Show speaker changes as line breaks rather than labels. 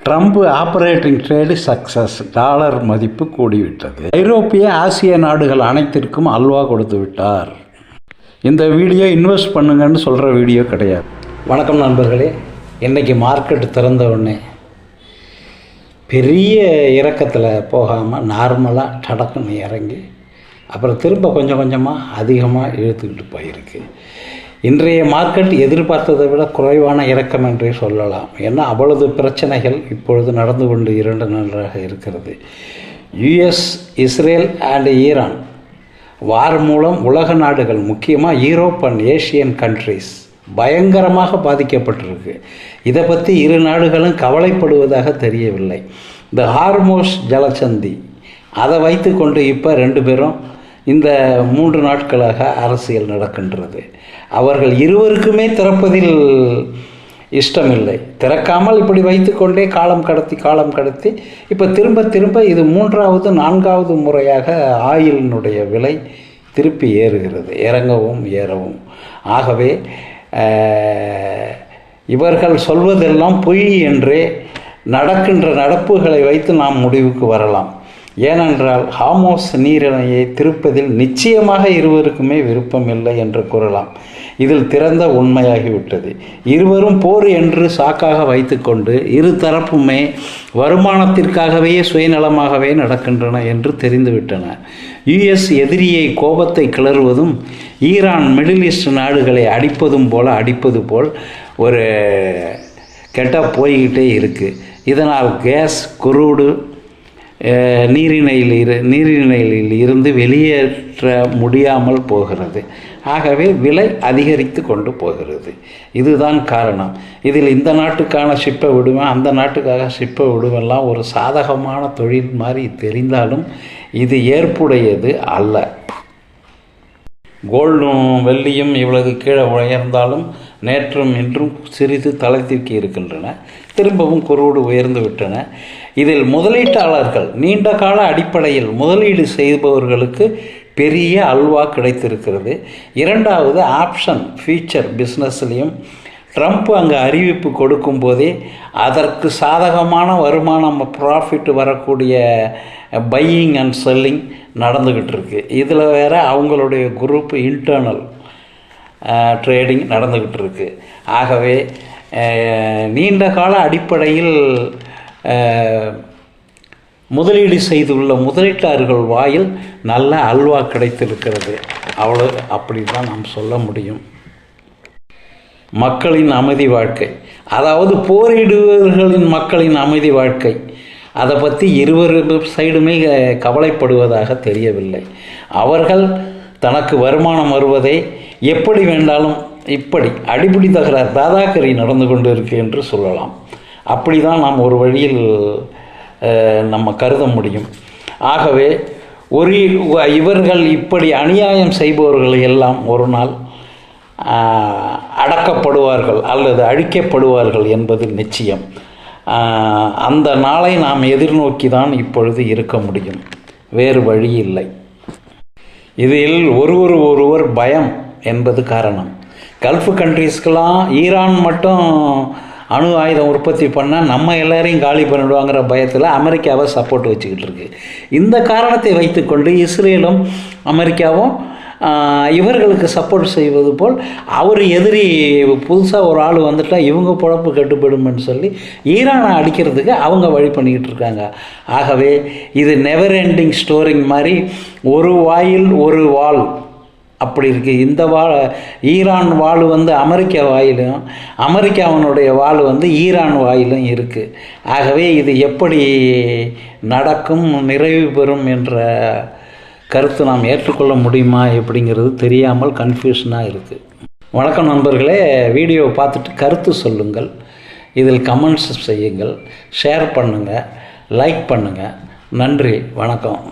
Trump operating trade success, dollar மதிப்பு கூடிவிட்டது. ஐரோப்பிய ஆசிய நாடுகள் அனைத்திற்கும் அல்வா கொடுத்து விட்டார். இந்த வீடியோ இன்வெஸ்ட் பண்ணுங்கன்னு சொல்கிற வீடியோ கிடையாது.
வணக்கம் நண்பர்களே. இன்றைக்கி மார்க்கெட் திறந்த உடனே பெரிய இறக்கத்தில் போகாமல் நார்மலாக டடக்குன்னு இறங்கி அப்புறம் திரும்ப கொஞ்சம் கொஞ்சமாக அதிகமாக இழுத்துக்கிட்டு போயிருக்கு. இன்றைய மார்க்கெட் எதிர்பார்த்ததை விட குறைவான இறக்கம் என்றே சொல்லலாம். ஏன்னா அவ்வளவு பிரச்சனைகள் இப்பொழுது நடந்து கொண்டு 2 நாளாக இருக்கிறது. யுஎஸ், இஸ்ரேல் அண்ட் ஈரான் வார் மூலம் உலக நாடுகள், முக்கியமாக யூரோப் அண்ட் ஏஷியன் கண்ட்ரிஸ் பயங்கரமாக பாதிக்கப்பட்டிருக்கு. இதை பற்றி இரு நாடுகளும் கவலைப்படுவதாக தெரியவில்லை. இந்த ஹார்மோஸ் ஜலசந்தி அதை வைத்து கொண்டு இப்போ 2 பேரும் இந்த 3 நாட்களாக அரசியல் நடக்கின்றது. அவர்கள் இருவருக்குமே திறப்பதில் இஷ்டமில்லை. திறக்காமல் இப்படி வைத்துக்கொண்டே காலம் கடத்தி இப்போ திரும்ப இது 3வது 4வது முறையாக ஆயிலினுடைய விலை திருப்பி ஏறுகிறது, இறங்கவும் ஏறவும். ஆகவே இவர்கள் சொல்வதெல்லாம் பொய் என்றே நடக்கின்ற நடப்புகளை வைத்து நாம் முடிவுக்கு வரலாம். ஏனென்றால் ஹார்மோஸ் நீரிணையை திருப்பதில் நிச்சயமாக இருவருக்குமே விருப்பம் இல்லை என்று கூறலாம். இதில் திறந்த உண்மையாகிவிட்டது. இருவரும் போர் என்று சாக்காக வைத்துக்கொண்டு இரு தரப்புமே வருமானத்திற்காகவே சுயநலமாகவே நடக்கின்றன என்று தெரிந்துவிட்டன. யுஎஸ் எதிரியை கோபத்தை கிளறுவதும் ஈரான் மிடில் ஈஸ்ட் நாடுகளை அடிப்பது போல் ஒரு கெட்டாக போய்கிட்டே இருக்குது. இதனால் கேஸ், குரூடு நீரிணையில் இருந்து வெளியேற்ற முடியாமல் போகிறது. ஆகவே விலை அதிகரித்து கொண்டு போகிறது. இதுதான் காரணம். இதில் இந்த நாட்டுக்கான ஷிப்பை விடுவேன், அந்த நாட்டுக்காக ஷிப்பை விடுவெல்லாம் ஒரு சாதகமான தொழில் மாதிரி தெரிந்தாலும் இது ஏற்புடையது அல்ல. கோல்டும் வெள்ளியும் இவ்வளவு கீழே உயர்ந்தாலும் நேற்றும் இன்றும் சிறிது தலை தூக்கி இருக்கின்றன. திரும்பவும் குரூடு உயர்ந்து விட்டன. இதில் முதலீட்டாளர்கள் நீண்ட கால அடிப்படையில் முதலீடு செய்பவர்களுக்கு பெரிய அல்வா கிடைத்திருக்கிறது. 2வது ஆப்ஷன் ஃபியூச்சர் பிஸ்னஸ்லேயும் ட்ரம்ப் அங்கே அறிவிப்பு கொடுக்கும் போதே அதற்கு சாதகமான வருமானம், ப்ராஃபிட் வரக்கூடிய பையிங் அண்ட் செல்லிங் நடந்துக்கிட்டு இருக்கு. இதில் வேறு அவங்களுடைய குரூப் இன்டர்னல் ட்ரேடிங் நடந்துக்கிட்டு இருக்கு. ஆகவே நீண்ட கால அடிப்படையில் முதலீடு செய்துள்ள முதலீட்டாளர்கள் வாயில் நல்ல அல்வா கிடைத்திருக்கிறது. அப்படி தான் நாம் சொல்ல முடியும். மக்களின் அமைதி வாழ்க்கை, அதாவது போரிடுபவர்களின் மக்களின் அமைதி வாழ்க்கை, அதை பற்றி இருவர் சைடுமே கவலைப்படுவதாக தெரியவில்லை. அவர்கள் தனக்கு வருமானம் வருவதை எப்படி வேண்டாலும் இப்படி அடிப்படை தகராறு தாதாக்கரி நடந்து கொண்டு இருக்கு என்று சொல்லலாம். அப்படி தான் நாம் ஒரு வழியில் நம்ம கருத முடியும். ஆகவே இவர்கள் இப்படி அநியாயம் செய்பவர்கள் எல்லாம் ஒரு நாள் அடக்கப்படுவார்கள் அல்லது அழிக்கப்படுவார்கள் என்பது நிச்சயம். அந்த நாளை நாம் எதிர்நோக்கி தான் இப்பொழுது இருக்க முடியும். வேறு வழி இல்லை. இதில் ஒருவர் பயம் என்பது காரணம். கல்ஃப் கண்ட்ரீஸ்க்கெல்லாம் ஈரான் மட்டும் அணு ஆயுதம் உற்பத்தி பண்ணால் நம்ம எல்லாரையும் காலி பண்ணிடுவாங்கிற பயத்தில் அமெரிக்காவை சப்போர்ட் வச்சுக்கிட்டு இருக்கு. இந்த காரணத்தை வைத்துக்கொண்டு இஸ்ரேலும் அமெரிக்காவும் இவர்களுக்கு சப்போர்ட் செய்வது போல் அவர் எதிரி புதுசாக ஒரு ஆள் வந்துட்டால் இவங்க பொழப்பு கட்டுப்படும்னு சொல்லி ஈரானை அடிக்கிறதுக்கு அவங்க வழி பண்ணிக்கிட்டு இருக்காங்க. ஆகவே இது நெவர் எண்டிங் ஸ்டோரிங் மாதிரி ஒரு வாயில் ஒரு வாள் அப்படி இருக்குது. இந்த ஈரான் வாள் அமெரிக்கா வாயிலும், அமெரிக்காவினுடைய வாள் ஈரான் வாயிலும் இருக்குது. ஆகவே இது எப்படி நடக்கும், நிறைவு பெறும் என்ற கருத்து நாம் ஏற்றுக்கொள்ள முடியுமா எப்படிங்கிறது தெரியாமல் கன்ஃபியூஷனாக இருக்குது. வணக்கம் நண்பர்களே. வீடியோவை பார்த்துட்டு கருத்து சொல்லுங்கள். இதில் கமெண்ட்ஸ் செய்யுங்கள், ஷேர் பண்ணுங்கள், லைக் பண்ணுங்கள். நன்றி, வணக்கம்.